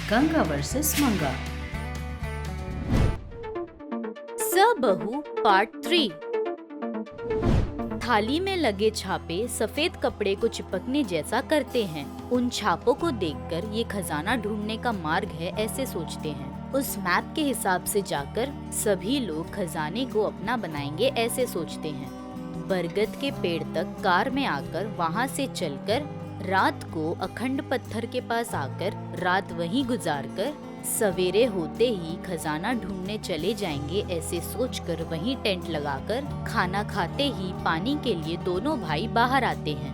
Ganga versus मंगा। सबहू part 3। थाली में लगे छापे सफेद कपड़े को चिपकने जैसा करते हैं। उन छापों को देखकर ये खजाना ढूंढने का मार्ग है ऐसे सोचते हैं। उस मैप के हिसाब से जाकर सभी लोग खजाने को अपना बनाएंगे ऐसे सोचते हैं। बरगद के पेड़ तक कार में आकर वहाँ से चलकर रात को अखंड पत्थर के पास आकर रात वहीं गुजारकर सवेरे होते ही खजाना ढूंढने चले जाएंगे ऐसे सोचकर वहीं टेंट लगाकर खाना खाते ही पानी के लिए दोनों भाई बाहर आते हैं।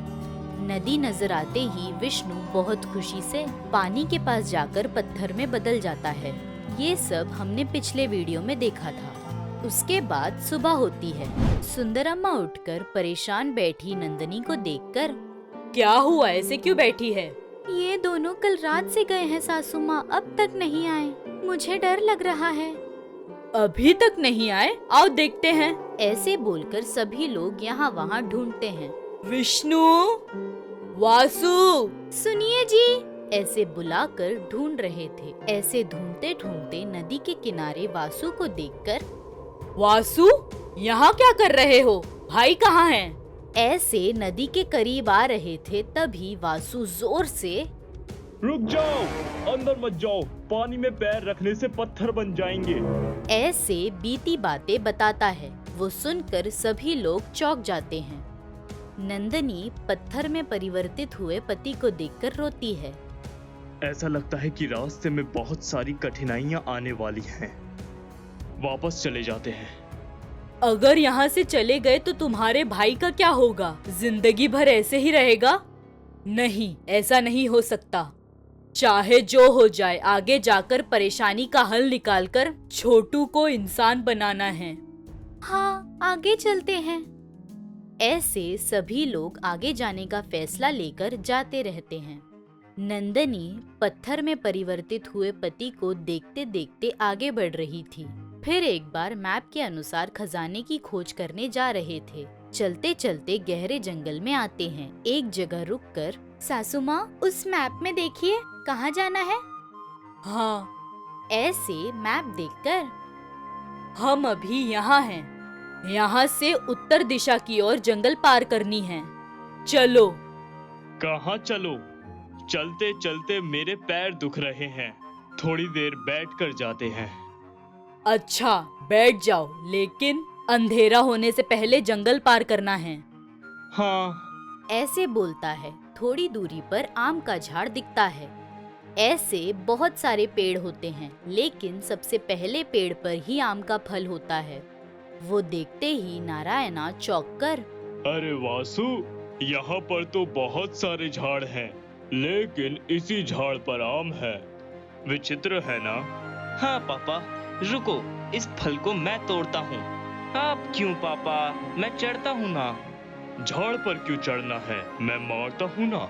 नदी नजर आते ही विष्णु बहुत खुशी से पानी के पास जाकर पत्थर में बदल जाता है। ये सब हमने पिछले वीडियो में देखा था। उसके बाद सुबह होती है। सुंदरम्मा उठकर परेशान बैठी नंदनी को देखकर, क्या हुआ, ऐसे क्यों बैठी है? ये दोनों कल रात से गए हैं सासू माँ, अब तक नहीं आए। मुझे डर लग रहा है। अभी तक नहीं आए? आओ देखते हैं। ऐसे बोलकर सभी लोग यहाँ वहाँ ढूंढते हैं। विष्णु, वासु, सुनिए जी, ऐसे बुलाकर ढूंढ रहे थे। ऐसे ढूंढते ढूंढते नदी के किनारे वासु को देखकर, वासु यहाँ क्या कर रहे हो? भाई कहाँ हैं? ऐसे नदी के करीब आ रहे थे तभी वासु जोर से, रुक जाओ, अंदर मत जाओ, पानी में पैर रखने से पत्थर बन जाएंगे। ऐसे बीती बातें बताता है। वो सुनकर सभी लोग चौंक जाते हैं। नंदनी पत्थर में परिवर्तित हुए पति को देखकर रोती है। ऐसा लगता है कि रास्ते में बहुत सारी कठिनाइयां आने वाली हैं। वापस चले जाते हैं। अगर यहाँ से चले गए तो तुम्हारे भाई का क्या होगा? जिंदगी भर ऐसे ही रहेगा? नहीं, ऐसा नहीं हो सकता। चाहे जो हो जाए, आगे जाकर परेशानी का हल निकालकर छोटू को इंसान बनाना है। हाँ, आगे चलते हैं। ऐसे सभी लोग आगे जाने का फैसला लेकर जाते रहते हैं। नंदनी पत्थर में परिवर्तित हुए पति को देखते देखते आगे बढ़ रही थी। फिर एक बार मैप के अनुसार खजाने की खोज करने जा रहे थे। चलते चलते गहरे जंगल में आते हैं। एक जगह रुककर, सासू माँ, उस मैप में देखिए, कहाँ जाना है? हाँ। ऐसे मैप देखकर, हम अभी यहाँ हैं। यहाँ से उत्तर दिशा की ओर जंगल पार करनी है। चलो। कहाँ चलो? चलते चलते मेरे पैर दुख रहे हैं, थोड़ी देर बैठ कर जाते हैं। अच्छा, बैठ जाओ, लेकिन अंधेरा होने से पहले जंगल पार करना है। हाँ। ऐसे बोलता है। थोड़ी दूरी पर आम का झाड़ दिखता है। ऐसे बहुत सारे पेड़ होते हैं, लेकिन सबसे पहले पेड़ पर ही आम का फल होता है। वो देखते ही नारायणा चौंक कर, अरे वासु, यहाँ पर तो बहुत सारे झाड़ हैं, लेकिन इसी झाड़ पर आम है। विचित्र है ना? हाँ पापा, रुको, इस फल को मैं तोड़ता हूँ। आप क्यों पापा? मैं चढ़ता हूँ ना। झाड़ पर क्यों चढ़ना है? मैं मारता हूँ ना।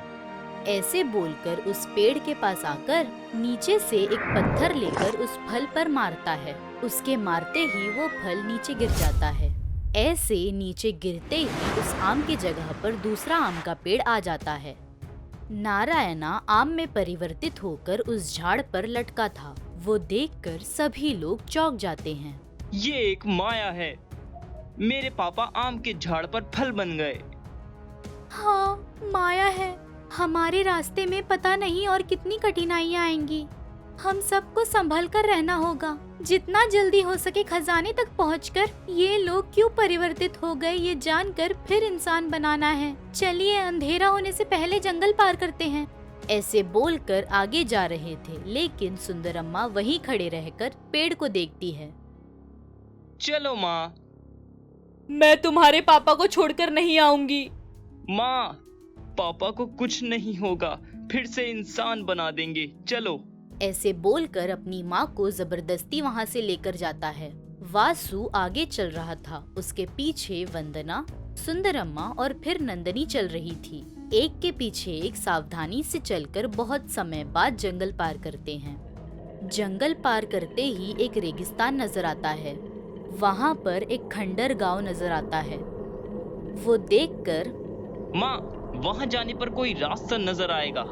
ऐसे बोलकर उस पेड़ के पास आकर नीचे से एक पत्थर लेकर उस फल पर मारता है। उसके मारते ही वो फल नीचे गिर जाता है। ऐसे नीचे गिरते ही उस आम की जगह पर दूसरा आम का पेड़ आ जाता है। नारायणा आम में परिवर्तित होकर उस झाड़ पर लटका था। वो देखकर सभी लोग चौंक जाते हैं। ये एक माया है। मेरे पापा आम के झाड़ पर फल बन गए। हाँ, माया है। हमारे रास्ते में पता नहीं और कितनी कठिनाइयाँ आएंगी। हम सबको संभल कर रहना होगा। जितना जल्दी हो सके खजाने तक पहुंचकर ये लोग क्यों परिवर्तित हो गए ये जानकर फिर इंसान बनाना है। चलिए, अंधेरा होने से पहले जंगल पार करते हैं। ऐसे बोलकर आगे जा रहे थे, लेकिन सुंदरम्मा वहीं खड़े रहकर पेड़ को देखती है। चलो माँ। मैं तुम्हारे पापा को छोड़कर नहीं आऊंगी। माँ, पापा को कुछ नहीं होगा, फिर से इंसान बना देंगे, चलो। ऐसे बोलकर अपनी माँ को जबरदस्ती वहाँ से लेकर जाता है। वासु आगे चल रहा था। उसके पीछे वंदना, सुंदरम्मा और फिर नंदनी चल रही थी। एक के पीछे एक सावधानी से चलकर बहुत समय बाद जंगल पार करते हैं। जंगल पार करते ही एक रेगिस्तान नजर आता है। वहाँ पर एक खंडर गांव नजर आता है। वो देखकर, माँ, वहाँ जाने पर कोई रास्ता नजर आएगा।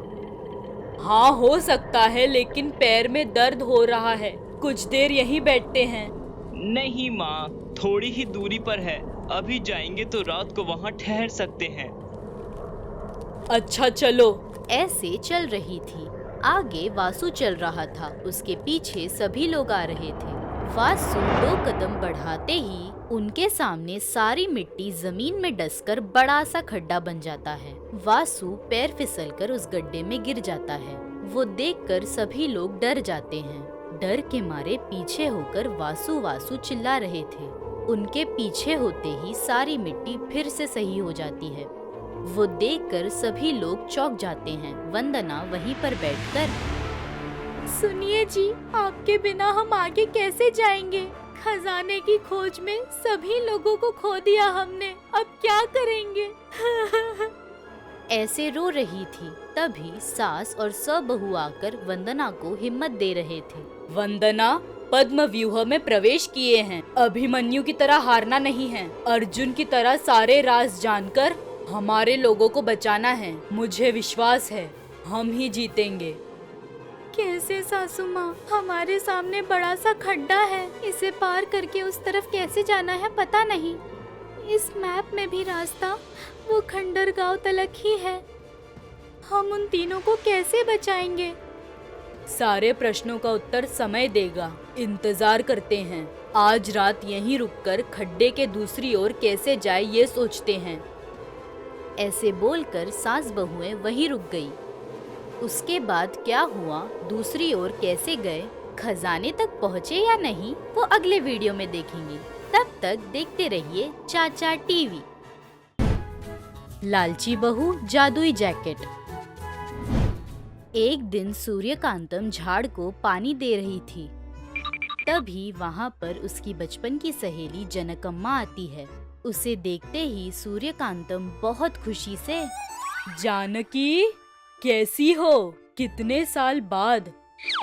हाँ हो सकता है, लेकिन पैर में दर्द हो रहा है। कुछ देर यहीं बैठते हैं। नहीं माँ, थोड़ी ही दूरी पर है। अभी जाएंगे तो रात को वहाँ ठहर सकते हैं। अच्छा चलो। ऐसे चल रही थी। आगे वासु चल रहा था, उसके पीछे सभी लोग आ रहे थे। वासु 2 कदम बढ़ाते ही उनके सामने सारी मिट्टी जमीन में डसकर बड़ा सा खड्डा बन जाता है। वासु पैर फिसलकर उस गड्ढे में गिर जाता है। वो देखकर सभी लोग डर जाते हैं। डर के मारे पीछे होकर वासु वासु चिल्ला रहे थे। उनके पीछे होते ही सारी मिट्टी फिर से सही हो जाती है। वो देखकर सभी लोग चौंक जाते हैं। वंदना वहीं पर बैठकर, सुनिए जी, आपके बिना हम आगे कैसे जाएंगे? खजाने की खोज में सभी लोगों को खो दिया हमने, अब क्या करेंगे? ऐसे रो रही थी। तभी सास और सबहू आकर वंदना को हिम्मत दे रहे थे। वंदना, पद्म व्यूह में प्रवेश किए हैं। अभिमन्यु की तरह हारना नहीं है। अर्जुन की तरह सारे राज जानकर हमारे लोगों को बचाना है। मुझे विश्वास है हम ही जीतेंगे। कैसे सासू माँ? हमारे सामने बड़ा सा खड्डा है, इसे पार करके उस तरफ कैसे जाना है पता नहीं। इस मैप में भी रास्ता वो खंडर गांव तलक ही है। हम उन तीनों को कैसे बचाएंगे? सारे प्रश्नों का उत्तर समय देगा। इंतजार करते हैं। आज रात यहीं रुककर खड्डे के दूसरी ओर कैसे जाए ये सोचते हैं। ऐसे बोलकर सास बहुएं वहीं रुक गई। उसके बाद क्या हुआ, दूसरी ओर कैसे गए, खजाने तक पहुँचे या नहीं, वो अगले वीडियो में देखेंगे। तब तक देखते रहिए चाचा टीवी। लालची बहू जादुई जैकेट। एक दिन सूर्यकांतम झाड़ को पानी दे रही थी। तभी वहाँ पर उसकी बचपन की सहेली जनकम्मा आती है। उसे देखते ही सूर्यकांतम बहुत खुशी से, जानकी कैसी हो? कितने साल बाद,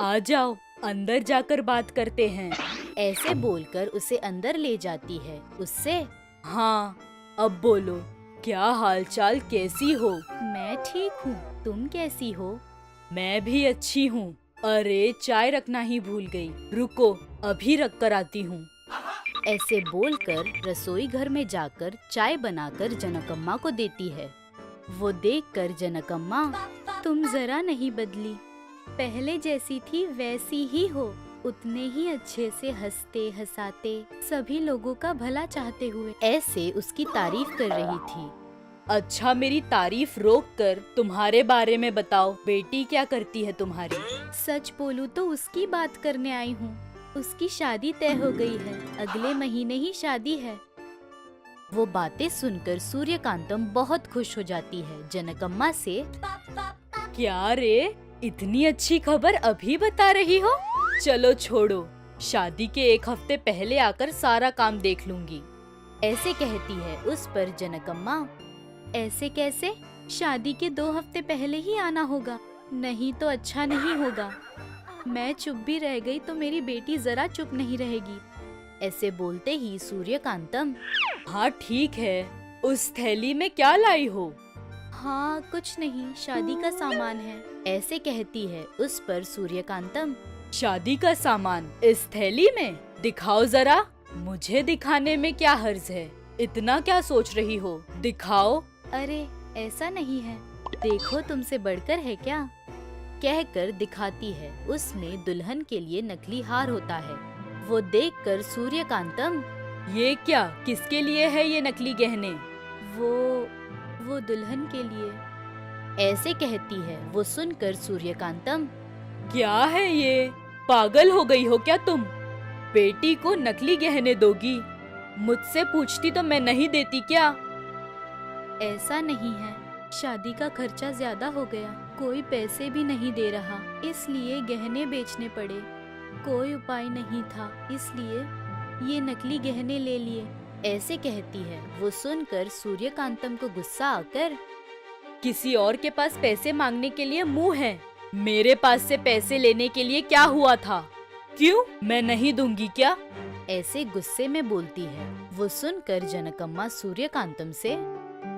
आ जाओ अंदर जाकर बात करते हैं। ऐसे बोलकर उसे अंदर ले जाती है। उससे, हाँ अब बोलो, क्या हालचाल, कैसी हो? मैं ठीक हूँ, तुम कैसी हो? मैं भी अच्छी हूँ। अरे चाय रखना ही भूल गई, रुको अभी रख कर आती हूँ। ऐसे बोलकर रसोई घर में जाकर चाय बनाकर जनकम्मा को देती है। वो देखकर जनकम्मा, तुम जरा नहीं बदली, पहले जैसी थी वैसी ही हो, उतने ही अच्छे से हंसते हंसाते सभी लोगों का भला चाहते हुए। ऐसे उसकी तारीफ कर रही थी। अच्छा, मेरी तारीफ रोक कर तुम्हारे बारे में बताओ, बेटी क्या करती है तुम्हारी? सच बोलूं तो उसकी बात करने आई हूँ। उसकी शादी तय हो गई है, अगले महीने ही शादी है। वो बातें सुनकर सूर्यकांतम बहुत खुश हो जाती है। जनकम्मा से, क्या रे, इतनी अच्छी खबर अभी बता रही हो? चलो छोड़ो, शादी के 1 हफ्ते पहले आकर सारा काम देख लूंगी। ऐसे कहती है। उस पर जनकम्मा, ऐसे कैसे? शादी के 2 हफ्ते पहले ही आना होगा, नहीं तो अच्छा नहीं होगा। मैं चुप भी रह गई तो मेरी बेटी जरा चुप नहीं रहेगी। ऐसे बोलते ही सूर्यकांतम, हाँ ठीक है, उस थैली में क्या लाई हो? हाँ कुछ नहीं, शादी का सामान है। ऐसे कहती है। उस पर सूर्यकांतम, शादी का सामान इस थैली में? दिखाओ जरा। मुझे दिखाने में क्या हर्ज है, इतना क्या सोच रही हो, दिखाओ। अरे ऐसा नहीं है, देखो तुमसे बढ़कर है क्या, कहकर दिखाती है। उसमें दुल्हन के लिए नकली हार होता है। वो देखकर सूर्यकांतम, ये क्या, किसके लिए है ये नकली गहने? वो दुल्हन के लिए। ऐसे कहती है। वो सुनकर सूर्यकांतम, क्या है ये, पागल हो गई हो क्या तुम? बेटी को नकली गहने दोगी? मुझसे पूछती तो मैं नहीं देती क्या? ऐसा नहीं है, शादी का खर्चा ज्यादा हो गया, कोई पैसे भी नहीं दे रहा, इसलिए गहने बेचने पड़े। कोई उपाय नहीं था, इसलिए ये नकली गहने ले लिए। ऐसे कहती है। वो सुनकर सूर्यकांतम को गुस्सा आकर, किसी और के पास पैसे मांगने के लिए मुंह है, मेरे पास से पैसे लेने के लिए क्या हुआ था? क्यों, मैं नहीं दूंगी क्या? ऐसे गुस्से में बोलती है। वो सुनकर जनकम्मा सूर्यकांतम से,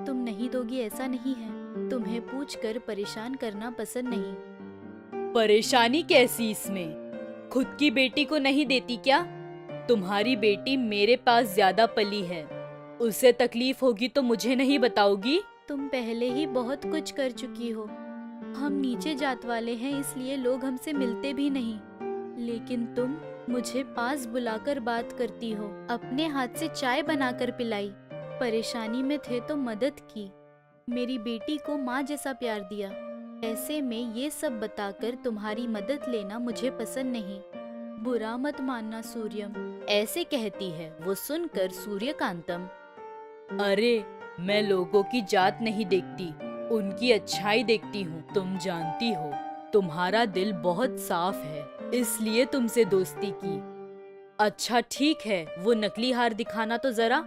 तुम नहीं दोगी ऐसा नहीं है, तुम्हें पूछकर परेशान करना पसंद नहीं। परेशानी कैसी इसमें? खुद की बेटी को नहीं देती क्या? तुम्हारी बेटी मेरे पास ज्यादा पली है, उसे तकलीफ होगी तो मुझे नहीं बताओगी? तुम पहले ही बहुत कुछ कर चुकी हो। हम नीचे जात वाले हैं, इसलिए लोग हमसे मिलते भी नहीं, लेकिन तुम मुझे पास बुलाकर बात करती हो, अपने हाथ से चाय बनाकर पिलाई, परेशानी में थे तो मदद की, मेरी बेटी को माँ जैसा प्यार दिया। ऐसे में ये सब बताकर तुम्हारी मदद लेना मुझे पसंद नहीं। बुरा मत मानना सूर्यम, ऐसे कहती है। वो सुनकर सूर्यकांतम, अरे मैं लोगों की जात नहीं देखती, उनकी अच्छाई देखती हूँ। तुम जानती हो तुम्हारा दिल बहुत साफ है, इसलिए तुमसे दोस्ती की। अच्छा ठीक है, वो नकली हार दिखाना तो जरा।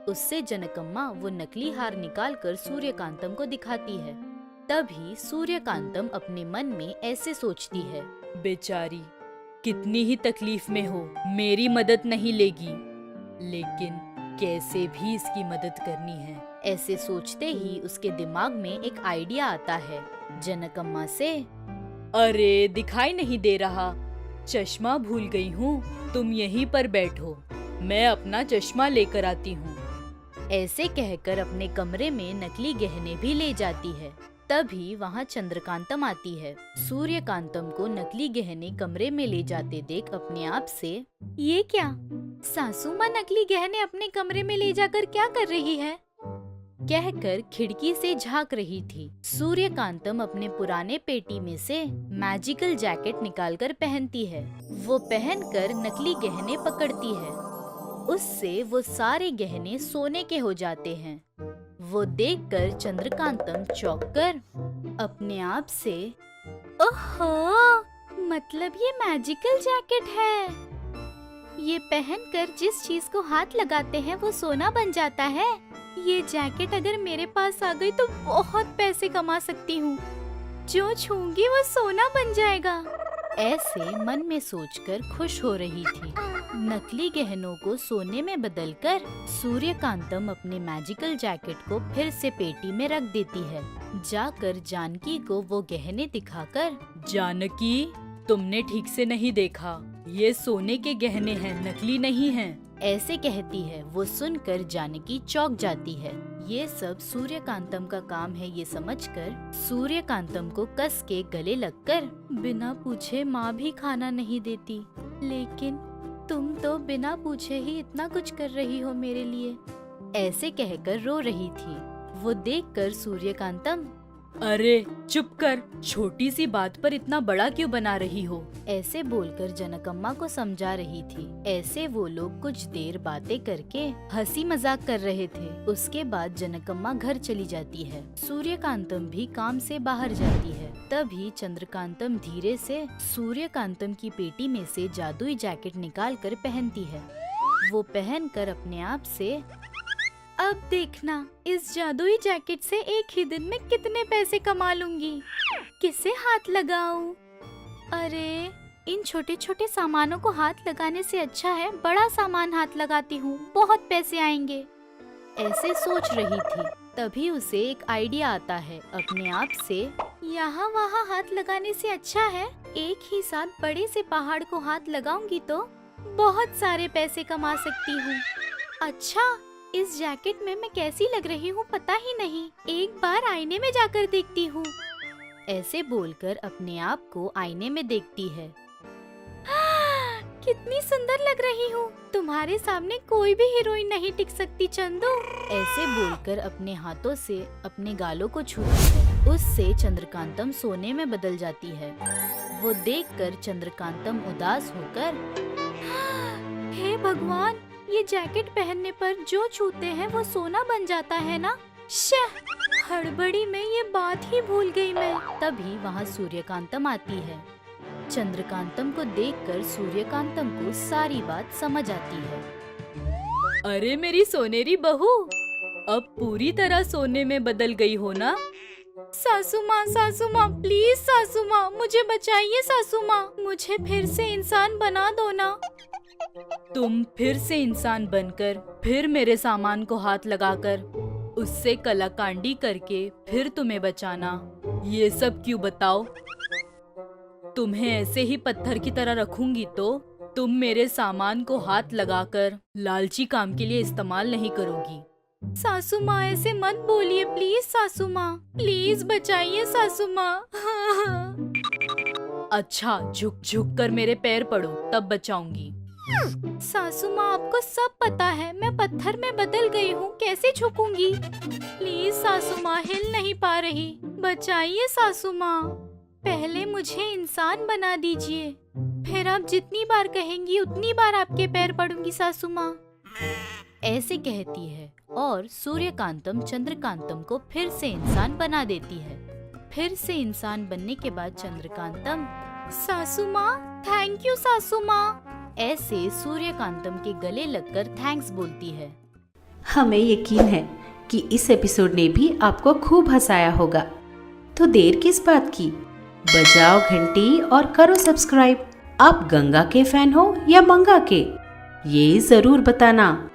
उससे जनकम्मा वो नकली हार निकालकर सूर्यकांतम को दिखाती है। तभी सूर्यकांतम अपने मन में ऐसे सोचती है, बेचारी कितनी ही तकलीफ में हो, मेरी मदद नहीं लेगी, लेकिन कैसे भी इसकी मदद करनी है। ऐसे सोचते ही उसके दिमाग में एक आइडिया आता है। जनकम्मा से, अरे दिखाई नहीं दे रहा, चश्मा भूल गई हूँ, तुम यहीं पर बैठो, मैं अपना चश्मा लेकर आती हूँ। ऐसे कहकर अपने कमरे में नकली गहने भी ले जाती है। तभी वहाँ चंद्रकांतम आती है। सूर्यकांतम को नकली गहने कमरे में ले जाते देख अपने आप से, ये क्या, सासू माँ नकली गहने अपने कमरे में ले जाकर क्या कर रही है, कहकर खिड़की से झांक रही थी। सूर्यकांतम अपने पुराने पेटी में से मैजिकल जैकेट निकालकर पहनती है। वो पहनकर नकली गहने पकड़ती है, उससे वो सारे गहने सोने के हो जाते हैं। वो देखकर चंद्रकांतम चौंक कर अपने आप से, ओहो, मतलब ये मैजिकल जैकेट है, ये पहनकर जिस चीज को हाथ लगाते हैं वो सोना बन जाता है। ये जैकेट अगर मेरे पास आ गई तो बहुत पैसे कमा सकती हूँ, जो छूंगी वो सोना बन जाएगा। ऐसे मन में सोचकर खुश हो रही थी। नकली गहनों को सोने में बदलकर सूर्यकांतम अपने मैजिकल जैकेट को फिर से पेटी में रख देती है। जाकर जानकी को वो गहने दिखाकर, जानकी तुमने ठीक से नहीं देखा, ये सोने के गहने हैं, नकली नहीं हैं, ऐसे कहती है। वो सुनकर जानकी चौंक जाती है। ये सब सूर्यकांतम का काम है, ये समझकर सूर्यकांतम को कस के गले लगकर, बिना पूछे माँ भी खाना नहीं देती, लेकिन तुम तो बिना पूछे ही इतना कुछ कर रही हो मेरे लिए, ऐसे कहकर रो रही थी। वो देखकर सूर्यकांतम, अरे चुप कर, छोटी सी बात पर इतना बड़ा क्यों बना रही हो, ऐसे बोलकर जनकम्मा को समझा रही थी। ऐसे वो लोग कुछ देर बातें करके हंसी मजाक कर रहे थे। उसके बाद जनकम्मा घर चली जाती है। सूर्यकांतम भी काम से बाहर जाती है। तभी चंद्रकांतम धीरे से सूर्यकांतम की पेटी में से जादुई जैकेट निकाल कर पहनती है। वो पहनकर अपने आप से, अब देखना इस जादुई जैकेट से एक ही दिन में कितने पैसे कमा लूंगी, किसे हाथ लगाऊं? अरे इन छोटे छोटे सामानों को हाथ लगाने से अच्छा है बड़ा सामान हाथ लगाती हूँ, बहुत पैसे आएंगे, ऐसे सोच रही थी। तभी उसे एक आइडिया आता है अपने आप से, यहाँ वहाँ हाथ लगाने से अच्छा है एक ही साथ बड़े से पहाड़ को हाथ लगाऊंगी तो बहुत सारे पैसे कमा सकती हूँ। अच्छा इस जैकेट में मैं कैसी लग रही हूँ पता ही नहीं, एक बार आईने में जाकर देखती हूँ, ऐसे बोलकर अपने आप को आईने में देखती है। कितनी सुंदर लग रही हूँ, तुम्हारे सामने कोई भी हीरोइन नहीं टिक सकती चंदू, ऐसे बोलकर अपने हाथों से अपने गालों को छूती है। उससे चंद्रकांतम सोने में बदल जाती है। वो देखकर चंद्रकांतम उदास होकर, हे भगवान, ये जैकेट पहनने पर जो छूते हैं वो सोना बन जाता है ना, हड़बड़ी में ये बात ही भूल गई मैं। तभी वहाँ सूर्यकांतम आती है। चंद्रकांतम को देखकर सूर्यकांतम को सारी बात समझ आती है। अरे मेरी सोनेरी बहू, अब पूरी तरह सोने में बदल गई हो ना? सासू माँ प्लीज सासू माँ मुझे बचाइए, सासू माँ मुझे फिर से इंसान बना दो ना। तुम फिर से इंसान बनकर फिर मेरे सामान को हाथ लगाकर उससे कलाकांडी करके फिर तुम्हें बचाना, ये सब क्यों बताओ? तुम्हें ऐसे ही पत्थर की तरह रखूंगी तो तुम मेरे सामान को हाथ लगाकर लालची काम के लिए इस्तेमाल नहीं करोगी। सासू माँ ऐसे मत बोलिए प्लीज सासू माँ, प्लीज बचाइए सासू माँ। अच्छा झुक झुक कर मेरे पैर पड़ो तब बचाऊंगी। सासू माँ आपको सब पता है, मैं पत्थर में बदल गई हूँ, कैसे झुकूंगी? प्लीज सासू माँ हिल नहीं पा रही, बचाइए सासू माँ। पहले मुझे इंसान बना दीजिए, फिर आप जितनी बार कहेंगी उतनी बार आपके पैर पड़ूंगी सासू माँ। ऐसे कहती है और सूर्यकांतम चंद्रकांतम को फिर से इंसान बना देती है। फिर से इंसान बनने के बाद चंद्रकांतम सासू माँ थैंक यू सासू माँ ऐसे सूर्यकांतम के गले लगकर थैंक्स बोलती है। हमें यकीन है कि इस एपिसोड ने भी आपको खूब हंसाया होगा, तो देर किस बात की, बजाओ घंटी और करो सब्सक्राइब। आप गंगा के फैन हो या मंगा के, ये जरूर बताना।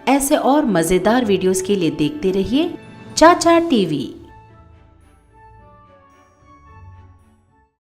ऐसे और मजेदार वीडियोस के लिए देखते रहिए चाचा टीवी।